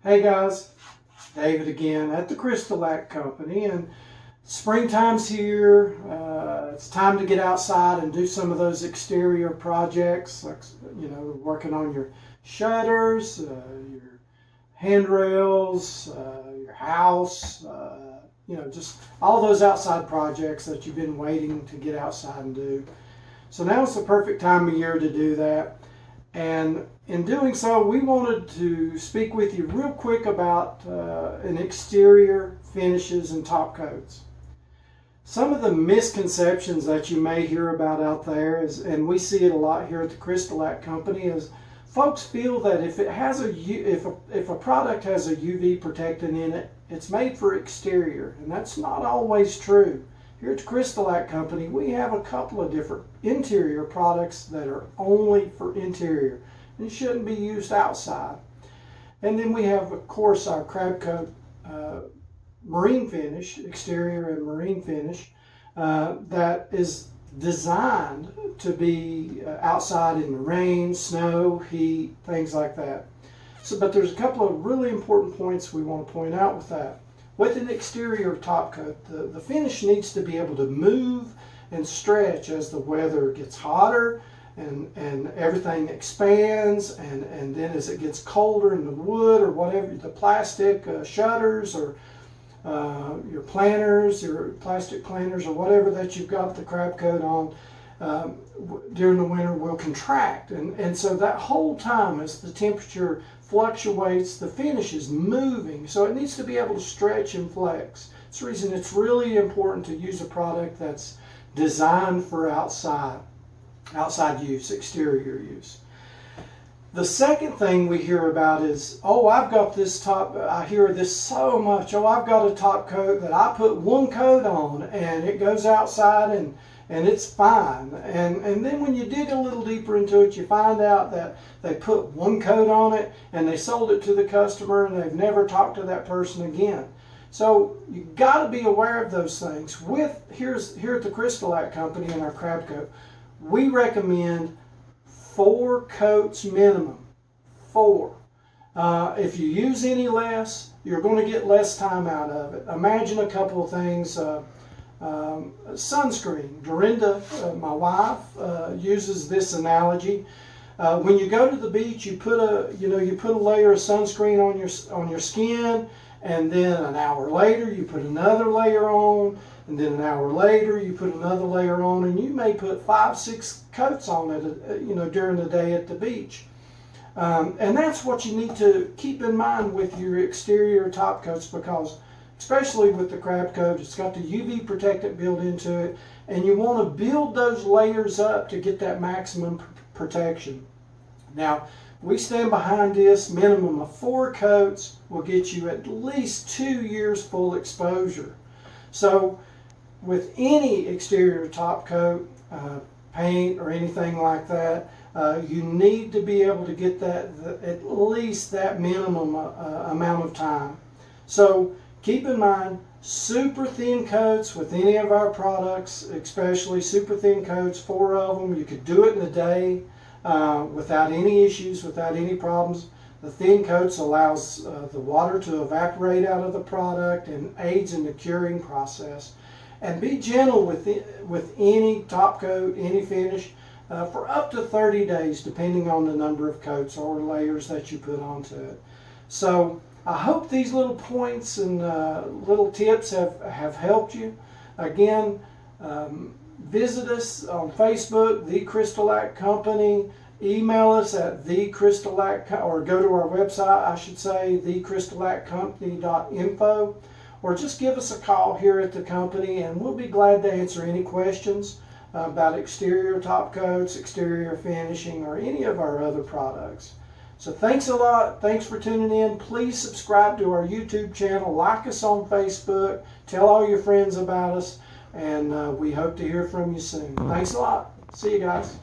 Hey guys, David again at the CrystaLac company, and springtime's here. It's time to get outside and do some of those exterior projects, like working on your shutters, your handrails, your house, just all those outside projects that you've been waiting to get outside and do. So now it's the perfect time of year to do that. And in doing so, we wanted to speak with you real quick about an exterior finishes and top coats. Some of the misconceptions that you may hear about out there is, and we see it a lot here at the CrystaLac company, is folks feel that if a product has a UV protectant in it, it's made for exterior, and that's not always true. Here at the CrystaLac company, we have a couple of different interior products that are only for interior and shouldn't be used outside. And then we have, of course, our crab coat marine finish, exterior and marine finish, that is designed to be outside in the rain, snow, heat, things like that. But there's a couple of really important points we want to point out with that. With an exterior top coat, the finish needs to be able to move and stretch as the weather gets hotter and everything expands, and then as it gets colder in the wood or whatever, the plastic shutters or your planters, your plastic planters or whatever that you've got the crab coat on during the winter will contract. And so that whole time as the temperature fluctuates, the finish is moving, so it needs to be able to stretch and flex. That's the reason it's really important to use a product that's designed for outside use, exterior use. The second thing we hear about is, oh, I've got this top, I hear this so much, oh, I've got a top coat that I put one coat on and it goes outside and it's fine. And then when you dig a little deeper into it, you find out that they put one coat on it and they sold it to the customer and they've never talked to that person again. So you got to be aware of those things. Here at the CrystaLac company and our crab coat, we recommend 4 coats minimum. 4. If you use any less, you're going to get less time out of it. Imagine a couple of things. Sunscreen. Dorinda, my wife, uses this analogy. When you go to the beach, you put a layer of sunscreen on your skin, and then an hour later you put another layer on, and then an hour later you put another layer on, and you may put 5-6 coats on it, during the day at the beach. And that's what you need to keep in mind with your exterior top coats, because especially with the crab coat, it's got the UV protectant built into it, and you want to build those layers up to get that maximum protection. Now, we stand behind this. Minimum of 4 coats will get you at least 2 years full exposure. So with any exterior top coat, paint or anything like that, you need to be able to get that at least that minimum amount of time. So keep in mind, super thin coats with any of our products, especially super thin coats, 4 of them, you could do it in a day without any issues, without any problems. The thin coats allows the water to evaporate out of the product and aids in the curing process. And be gentle with any top coat, any finish, for up to 30 days, depending on the number of coats or layers that you put onto it. So I hope these little points and little tips have helped you. Again, visit us on Facebook, The CrystaLac Company. Email us at thecrystalac, or go to our website, I should say, thecrystalaccompany.info, or just give us a call here at the company, and we'll be glad to answer any questions about exterior top coats, exterior finishing, or any of our other products. So thanks a lot. Thanks for tuning in. Please subscribe to our YouTube channel. Like us on Facebook. Tell all your friends about us. And we hope to hear from you soon. Thanks a lot. See you guys.